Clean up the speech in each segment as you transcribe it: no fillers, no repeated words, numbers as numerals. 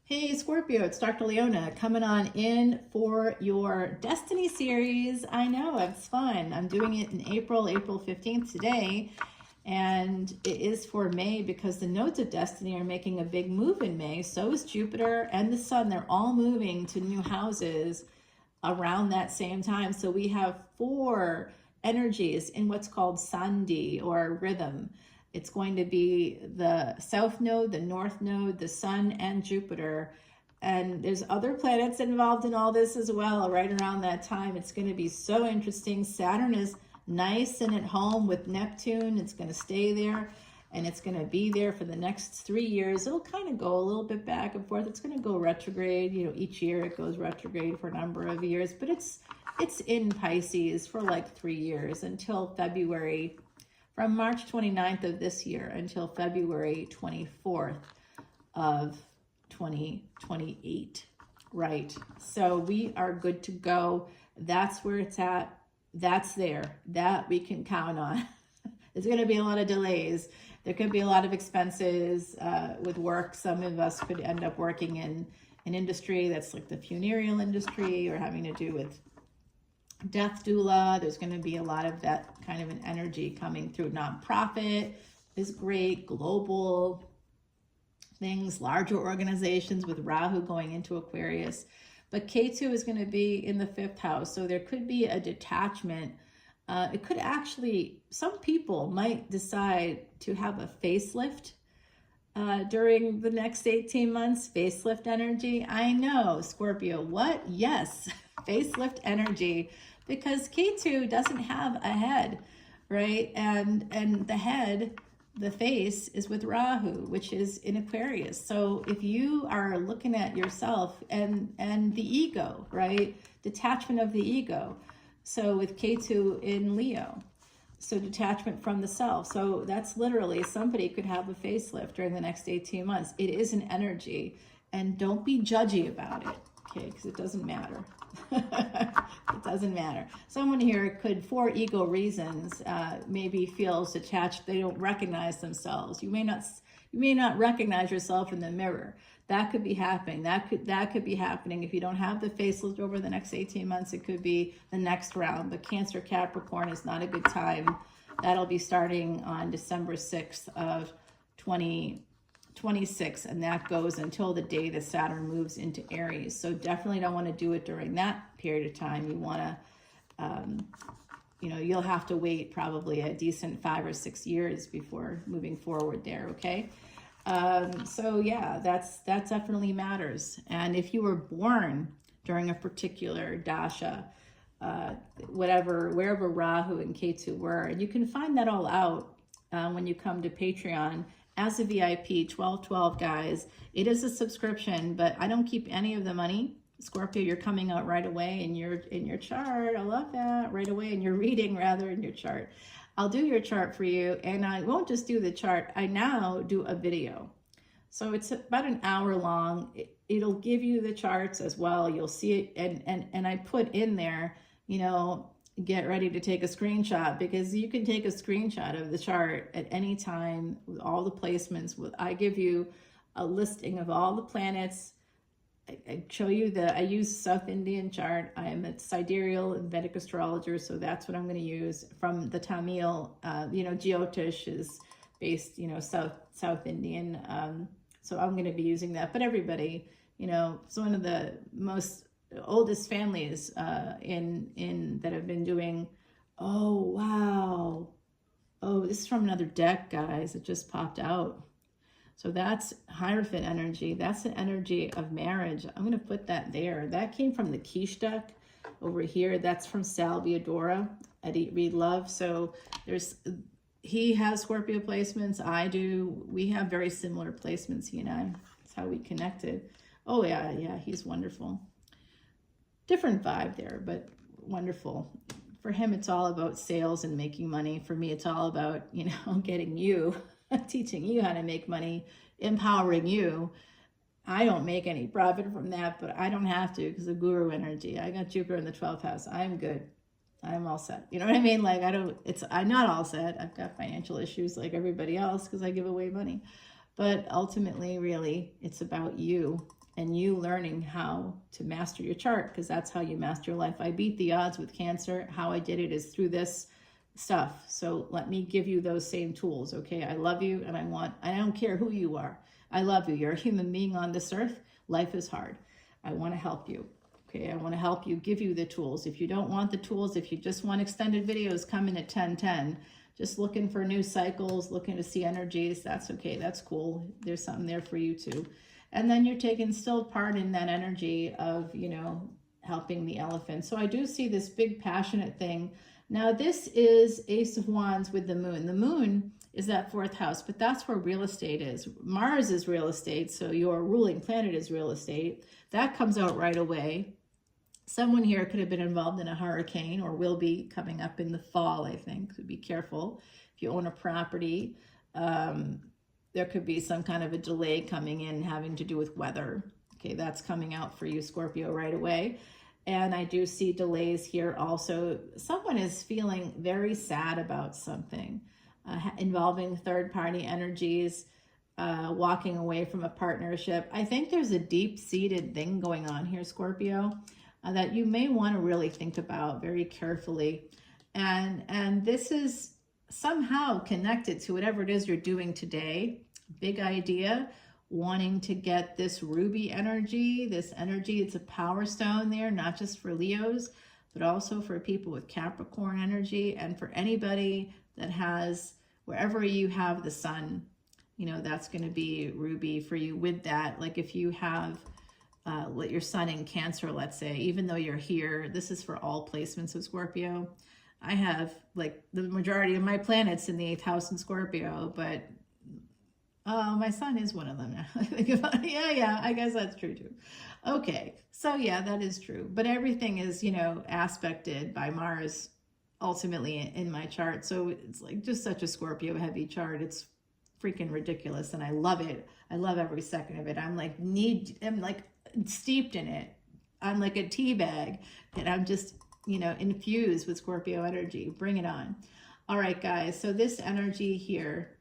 Hey Scorpio, it's Dr. Leona coming on in for your Destiny series. I know, it's fun. I'm doing it in April 15th today, and it is for May because the nodes of Destiny are making a big move in May. So is Jupiter and the Sun. They're all moving to new houses around that same time. So we have four energies in what's called Sandhi or rhythm. It's going to be the South Node, the North Node, the Sun, and Jupiter. And there's other planets involved in all this as well right around that time. It's going to be so interesting. Saturn is nice and at home with Neptune. It's going to stay there, and it's going to be there for the next 3 years. It'll kind of go a little bit back and forth. It's going to go retrograde. You know, each year it goes retrograde for a number of years, but it's in Pisces for like 3 years until February, from March 29th of this year until February 24th of 2028, right? So we are good to go. That's where it's at. That's there. That we can count on. There's going to be a lot of delays. There could be a lot of expenses with work. Some of us could end up working in an industry that's like the funereal industry or having to do with death doula. There's going to be a lot of that kind of an energy coming through. Nonprofit is great. Global things, larger organizations with Rahu going into Aquarius. But Ketu is going to be in the 5th house. So there could be a detachment. It could actually, some people might decide to have a facelift during the next 18 months. Facelift energy. I know, Scorpio, what? Yes, facelift energy. Because Ketu doesn't have a head, right? And the head, the face, is with Rahu, which is in Aquarius. So if you are looking at yourself and the ego, right? Detachment of the ego. So with Ketu in Leo, so detachment from the self. So that's literally somebody could have a facelift during the next 18 months. It is an energy, and don't be judgy about it, okay? Because it doesn't matter. It doesn't matter. Someone here could, for ego reasons, maybe feels attached. They don't recognize themselves. You may not recognize yourself in the mirror. That could be happening. That could be happening if you don't have the facelift over the next 18 months. It could be the next round. But Cancer, Capricorn is not a good time. That'll be starting on December 6th of 2026, and that goes until the day that Saturn moves into Aries. So definitely don't want to do it during that period of time. You want to, you'll have to wait probably a decent 5 or 6 years before moving forward there, okay? So yeah, that definitely matters. And if you were born during a particular dasha, wherever Rahu and Ketu were, and you can find that all out when you come to Patreon as a VIP, 1212 guys. It is a subscription, but I don't keep any of the money. Scorpio, you're coming out right away in your chart. I love that. Right away in your reading, rather, in your chart. I'll do your chart for you, and I won't just do the chart. I now do a video. So it's about an hour long. It'll give you the charts as well. You'll see it, and I put in there, get ready to take a screenshot, because you can take a screenshot of the chart at any time with all the placements. I give you a listing of all the planets. I show you I use South Indian chart. I am a sidereal and Vedic astrologer, so that's what I'm going to use from the Tamil. Jyotish is based, South Indian. So I'm going to be using that. But everybody, it's one of the most oldest families in that have been doing. Oh wow! Oh, this is from another deck, guys. It just popped out. So that's Hierophant energy. That's the energy of marriage. I'm going to put that there. That came from the Quiche deck over here. That's from Salviadora at Eat, Read, Love. So he has Scorpio placements. I do. We have very similar placements, he and I. That's how we connected. Oh, yeah, he's wonderful. Different vibe there, but wonderful. For him, it's all about sales and making money. For me, it's all about, getting you, teaching you how to make money, empowering you. I don't make any profit from that, but I don't have to because of guru energy. I got Jupiter in the 12th house. I'm good. I'm all set. You know what I mean? Like, I'm not all set. I've got financial issues like everybody else because I give away money. But ultimately, really, it's about you and you learning how to master your chart, because that's how you master your life. I beat the odds with Cancer. How I did it is through this stuff. So let me give you those same tools, okay? I love you, and I don't care who you are. I love you. You're a human being on this earth. Life is hard. I want to help you, okay? I want to help you, give you the tools. If you don't want the tools, if you just want extended videos, come in at 10:10. Just looking for new cycles, looking to see energies, that's okay. That's cool. There's something there for you too. And then you're taking still part in that energy of, you know, helping the elephant. So I do see this big passionate thing. Now this is Ace of Wands with the moon. The moon is that fourth house, but that's where real estate is. Mars is real estate, so your ruling planet is real estate. That comes out right away. Someone here could have been involved in a hurricane, or will be coming up in the fall, I think. So be careful. If you own a property, there could be some kind of a delay coming in having to do with weather. Okay, that's coming out for you, Scorpio, right away. And I do see delays here also. Someone is feeling very sad about something involving third-party energies, walking away from a partnership. I think there's a deep-seated thing going on here, Scorpio, that you may want to really think about very carefully. And this is somehow connected to whatever it is you're doing today. Big idea, wanting to get this ruby energy, this energy. It's a power stone there, not just for Leos, but also for people with Capricorn energy, and for anybody that has, wherever you have the sun, you know, that's going to be ruby for you with that. Like if you have let your sun in Cancer, let's say, even though you're here, this is for all placements of Scorpio. I have like the majority of my planets in the 8th house in Scorpio, but my sun is one of them now. I think about it. Yeah, I guess that's true too. Okay, so yeah, that is true. But everything is, you know, aspected by Mars ultimately in my chart. So it's like just such a Scorpio heavy chart. It's freaking ridiculous, and I love it. I love every second of it. I'm like steeped in it. I'm like a tea bag, and I'm just, you know, infused with Scorpio energy. Bring it on. All right, guys. So this energy here,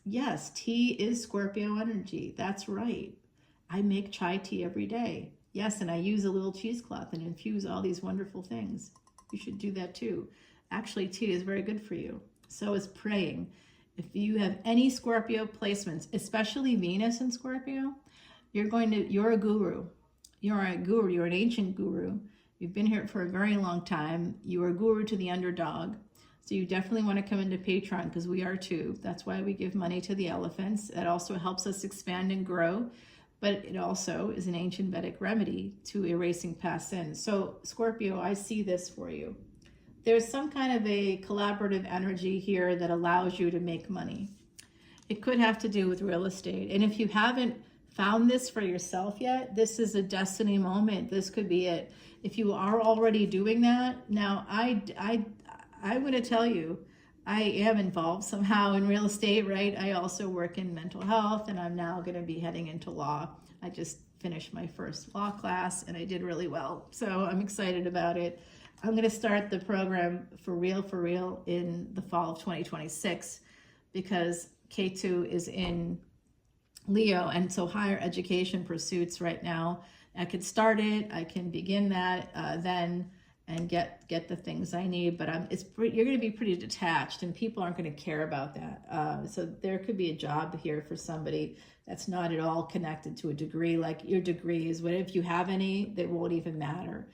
yes, tea is Scorpio energy. That's right. I make chai tea every day. Yes, and I use a little cheesecloth and infuse all these wonderful things. You should do that too. Actually, tea is very good for you. So is praying. If you have any Scorpio placements, especially Venus in Scorpio, you're a guru. You're a guru. You're an ancient guru. You've been here for a very long time. You are a guru to the underdog. So you definitely want to come into Patreon, because we are too. That's why we give money to the elephants. It also helps us expand and grow. But it also is an ancient Vedic remedy to erasing past sins. So Scorpio, I see this for you. There's some kind of a collaborative energy here that allows you to make money. It could have to do with real estate. And if you haven't found this for yourself yet, this is a destiny moment. This could be it. If you are already doing that, now I'm going to tell you, I am involved somehow in real estate, right? I also work in mental health, and I'm now going to be heading into law. I just finished my first law class, and I did really well. So I'm excited about it. I'm going to start the program for real in the fall of 2026, because K2 is in Leo, and so higher education pursuits right now, I could start it, I can begin that then, and get the things I need. But you're going to be pretty detached, and people aren't going to care about that. So there could be a job here for somebody that's not at all connected to a degree. Like your degrees, what if you have any, they won't even matter.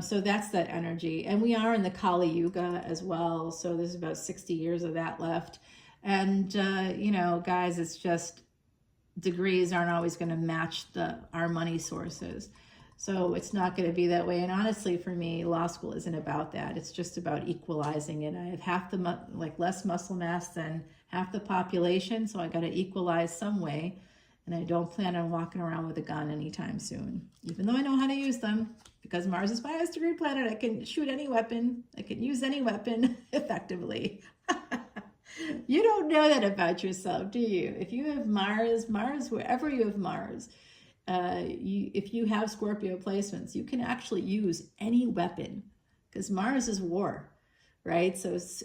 So that's that energy. And we are in the Kali Yuga as well. So there's about 60 years of that left. And, you know, guys, it's just degrees aren't always going to match our money sources. So it's not going to be that way. And honestly, for me, law school isn't about that. It's just about equalizing it. I have half less muscle mass than half the population. So I got to equalize some way. And I don't plan on walking around with a gun anytime soon, even though I know how to use them, because Mars is my highest degree planet. I can shoot any weapon. I can use any weapon effectively. You don't know that about yourself, do you? If you have Mars, wherever you have Mars, if you have Scorpio placements, you can actually use any weapon, because Mars is war, right? So, it's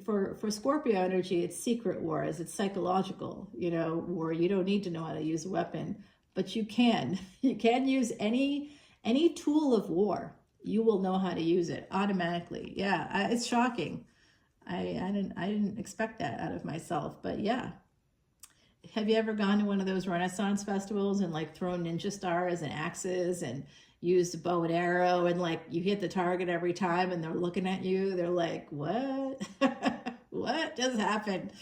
for Scorpio energy, it's secret wars, it's psychological, you know, war. You don't need to know how to use a weapon. but you can. You can use any tool of war. You will know how to use it automatically. Yeah, it's shocking. I didn't expect that out of myself, but yeah. Have you ever gone to one of those Renaissance festivals and like thrown ninja stars and axes and used a bow and arrow and like you hit the target every time and they're looking at you? They're like, what? What just happened?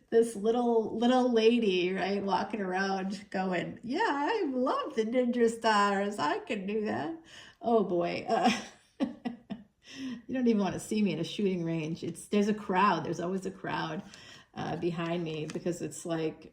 This little lady, right, walking around going, yeah, I love the ninja stars. I can do that. Oh boy. You don't even want to see me at a shooting range. There's a crowd. There's always a crowd behind me because it's like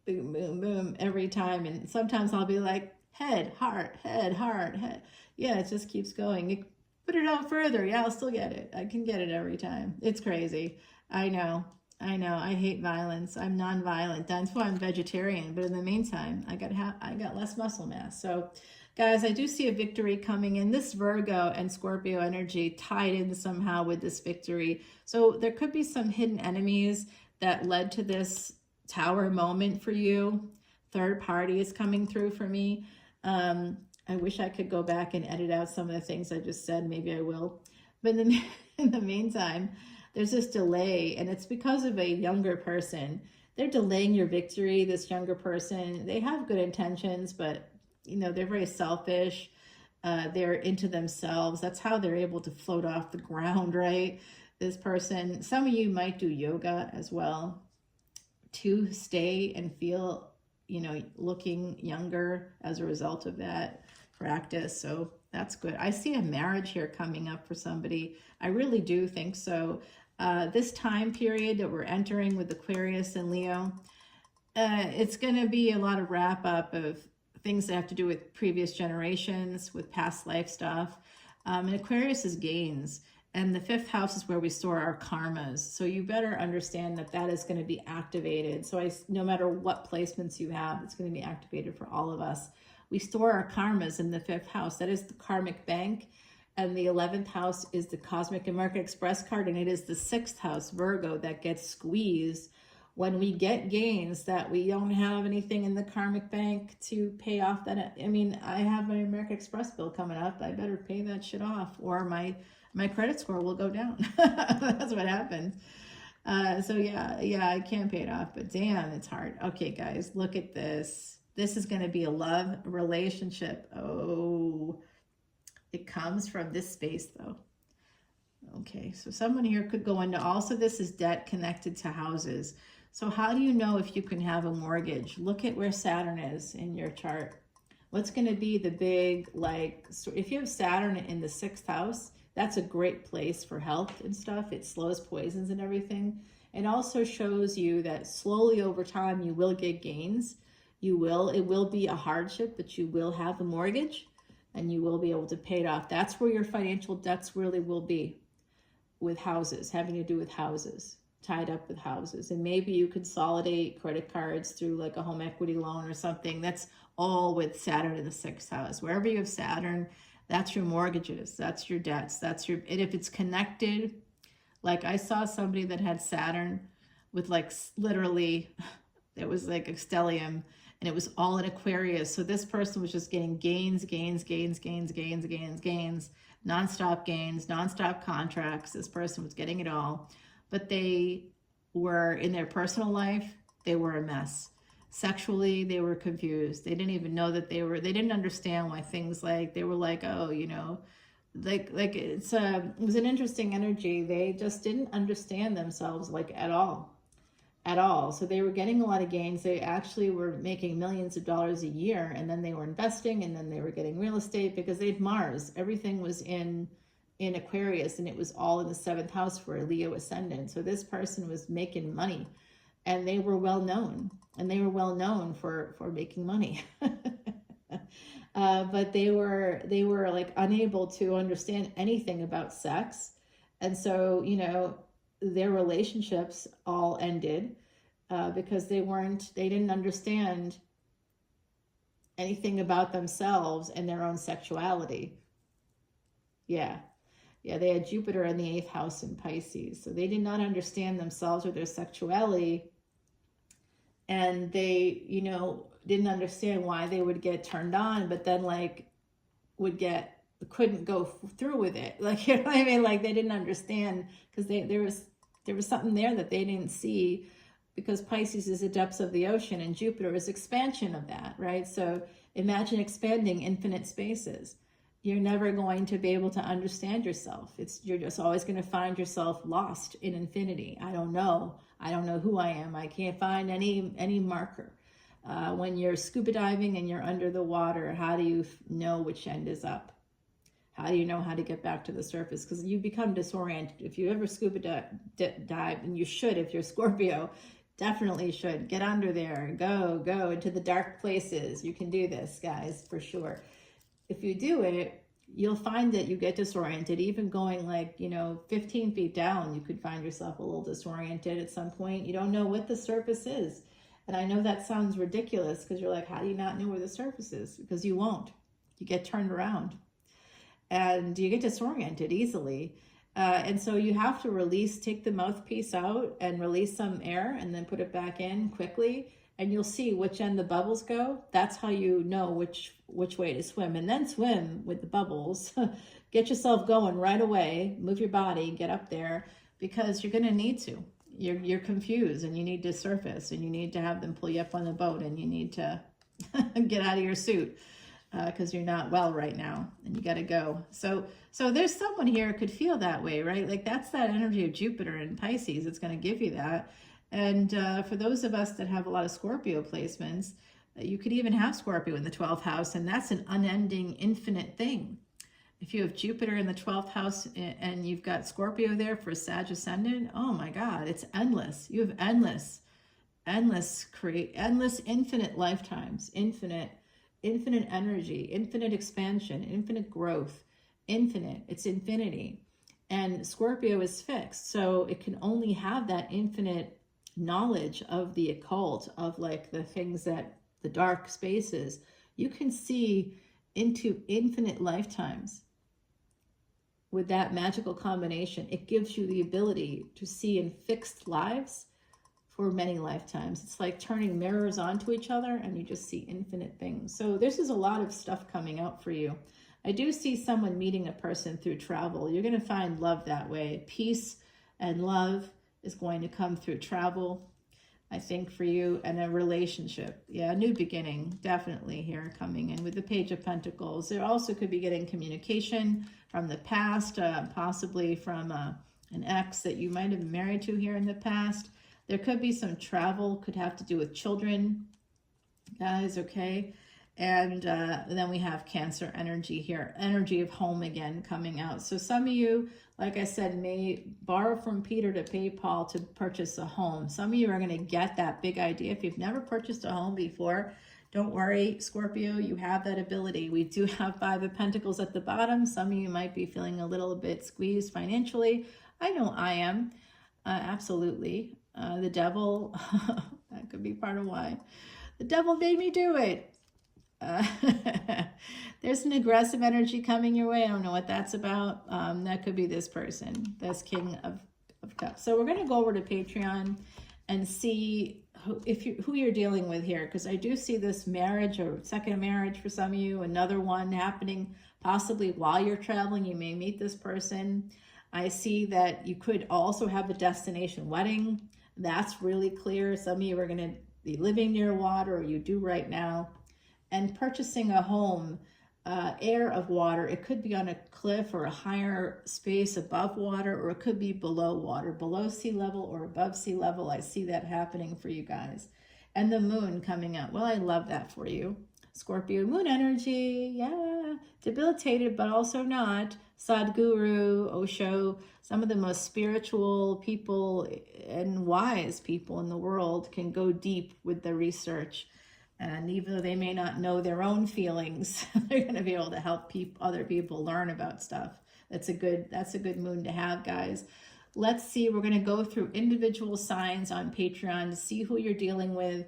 boom, boom, boom every time. And sometimes I'll be like, head, heart, head. Yeah, it just keeps going. You put it out further. Yeah, I'll still get it. I can get it every time. It's crazy. I know. I hate violence. I'm non-violent. That's why I'm vegetarian. But in the meantime, I got less muscle mass. So, guys, I do see a victory coming in. This Virgo and Scorpio energy tied in somehow with this victory. So there could be some hidden enemies that led to this tower moment for you. Third party is coming through for me. I wish I could go back and edit out some of the things I just said. Maybe I will. But in the meantime, there's this delay, and it's because of a younger person. They're delaying your victory, this younger person. They have good intentions, but they're very selfish. They're into themselves. That's how they're able to float off the ground, right? This person, some of you might do yoga as well to stay and feel, looking younger as a result of that practice. So that's good. I see a marriage here coming up for somebody. I really do think so. This time period that we're entering with Aquarius and Leo, it's going to be a lot of wrap up of things that have to do with previous generations, with past life stuff. And Aquarius is gains. And the 5th house is where we store our karmas. So you better understand that is going to be activated. So no matter what placements you have, it's going to be activated for all of us. We store our karmas in the 5th house. That is the karmic bank. And the 11th house is the Cosmic American Express card. And it is the 6th house, Virgo, that gets squeezed when we get gains that we don't have anything in the karmic bank to pay off that. I mean, I have my American Express bill coming up. I better pay that shit off or my credit score will go down. That's what happens. So yeah, I can't pay it off, but damn, it's hard. Okay, guys, look at this. This is going to be a love relationship. Oh, it comes from this space though. Okay, so someone here could go into, also this is debt connected to houses. So how do you know if you can have a mortgage? Look at where Saturn is in your chart. What's going to be the big, so if you have Saturn in the 6th house, that's a great place for health and stuff. It slows poisons and everything. It also shows you that slowly over time, you will get gains. It will be a hardship, but you will have a mortgage and you will be able to pay it off. That's where your financial debts really will be, with houses, having to do with houses, tied up with houses. And maybe you consolidate credit cards through like a home equity loan or something. That's all with Saturn in the 6th house. Wherever you have Saturn, that's your mortgages, that's your debts, and if it's connected, like I saw somebody that had Saturn with literally, it was like a stellium, and it was all in Aquarius. So this person was just getting gains, nonstop gains, nonstop contracts. This person was getting it all, but they were, in their personal life, they were a mess. Sexually, they were confused. They didn't even know that they didn't understand why things they were like, oh, it was an interesting energy. They just didn't understand themselves at all. So they were getting a lot of gains. They actually were making millions of dollars a year, and then they were investing, and then they were getting real estate because they had Mars. Everything was in Aquarius, and it was all in the 7th house for a Leo ascendant. So this person was making money, and they were well known. And they were well known for making money. But they were unable to understand anything about sex. And so, their relationships all ended because they didn't understand anything about themselves and their own sexuality. Yeah, they had Jupiter in the 8th house in Pisces. So they did not understand themselves or their sexuality. And they, didn't understand why they would get turned on, but then like couldn't go through with it. Like, you know what I mean? Like they didn't understand because there was something there that they didn't see, because Pisces is the depths of the ocean and Jupiter is expansion of that, right? So imagine expanding infinite spaces. You're never going to be able to understand yourself. You're just always going to find yourself lost in infinity. I don't know who I am. I can't find any marker. When you're scuba diving and you're under the water, how do you know which end is up? How do you know how to get back to the surface? Because you become disoriented. If you ever scuba dive, and you should if you're Scorpio, definitely should. Get under there. Go into the dark places. You can do this, guys, for sure. If you do it, you'll find that you get disoriented. Even going like, 15 feet down, you could find yourself a little disoriented at some point. You don't know what the surface is. And I know that sounds ridiculous because you're like, how do you not know where the surface is? Because you won't. You get turned around and you get disoriented easily. And so you have to take the mouthpiece out and release some air and then put it back in quickly. And you'll see which end the bubbles go. That's how you know which way to swim. And then swim with the bubbles. Get yourself going right away. Move your body, get up there, because you're going to need to. You're confused and you need to surface, and you need to have them pull you up on the boat, and you need to get out of your suit because you're not well right now and you got to go. So there's someone here who could feel that way, right? Like that's that energy of Jupiter and Pisces. It's going to give you that. And for those of us that have a lot of Scorpio placements, you could even have Scorpio in the 12th house, and that's an unending, infinite thing. If you have Jupiter in the 12th house and you've got Scorpio there for Sag Ascendant, oh my God, it's endless. You have endless, infinite lifetimes, infinite energy, infinite expansion, infinite growth, it's infinity. And Scorpio is fixed, so it can only have that infinite knowledge of the occult, of like the things that the dark spaces. You can see into infinite lifetimes. With that magical combination, it gives you the ability to see in fixed lives for many lifetimes. It's like turning mirrors onto each other and you just see infinite things. So this is a lot of stuff coming out for you. I do see someone meeting a person through travel. You're going to find love that way. Peace and love is going to come through travel, I think, for you, and a relationship. Yeah, a new beginning, definitely here coming in with the Page of Pentacles. There also could be getting communication from the past, possibly from an ex that you might have been married to here in the past. There could be some travel, could have to do with children, guys, okay? And then we have Cancer energy here, energy of home again coming out. So some of you, like I said, may borrow from Peter to pay Paul to purchase a home. Some of you are going to get that big idea. If you've never purchased a home before, don't worry, Scorpio, you have that ability. We do have 5 of Pentacles at the bottom. Some of you might be feeling a little bit squeezed financially. I know I am, absolutely. The devil, that could be part of why. The devil made me do it. There's an aggressive energy coming your way. I don't know what that's about. That could be this person, this King of Cups. So we're going to go over to Patreon and see who you're dealing with here, because I do see this marriage or second marriage for some of you, another one happening possibly while you're traveling. You may meet this person. I see that you could also have a destination wedding. That's really clear. Some of you are going to be living near water, or you do right now, and purchasing a home, air of water. It could be on a cliff or a higher space above water, or it could be below water, below sea level or above sea level. I see that happening for you guys. And the moon coming out. Well, I love that for you. Scorpio moon energy, yeah. Debilitated, but also not. Sadhguru, Osho, some of the most spiritual people and wise people in the world can go deep with the research. And even though they may not know their own feelings, they're going to be able to help other people learn about stuff. That's a good moon to have, guys. Let's see. We're going to go through individual signs on Patreon to see who you're dealing with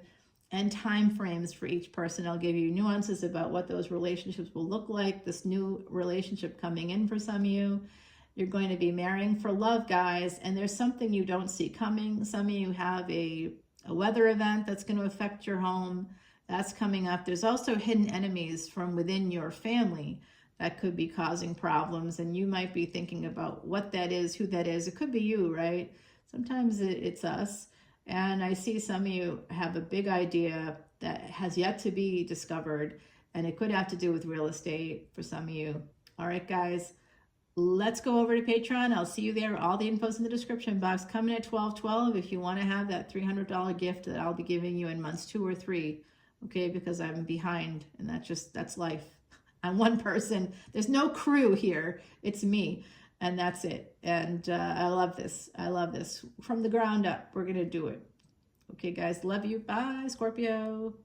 and time frames for each person. I'll give you nuances about what those relationships will look like. This new relationship coming in for some of you. You're going to be marrying for love, guys. And there's something you don't see coming. Some of you have a weather event that's going to affect your home. That's coming up. There's also hidden enemies from within your family that could be causing problems, and you might be thinking about what that is, who that is. It could be you, right? Sometimes it's us. And I see some of you have a big idea that has yet to be discovered, and it could have to do with real estate for some of you. All right, guys, let's go over to Patreon. I'll see you there. All the info's in the description box. Coming at 12/12 if you want to have that $300 gift that I'll be giving you in months 2 or 3. Okay, because I'm behind, and that's life. I'm one person. There's no crew here. It's me, and that's it. And I love this. I love this. From the ground up, we're going to do it. Okay, guys, love you. Bye, Scorpio.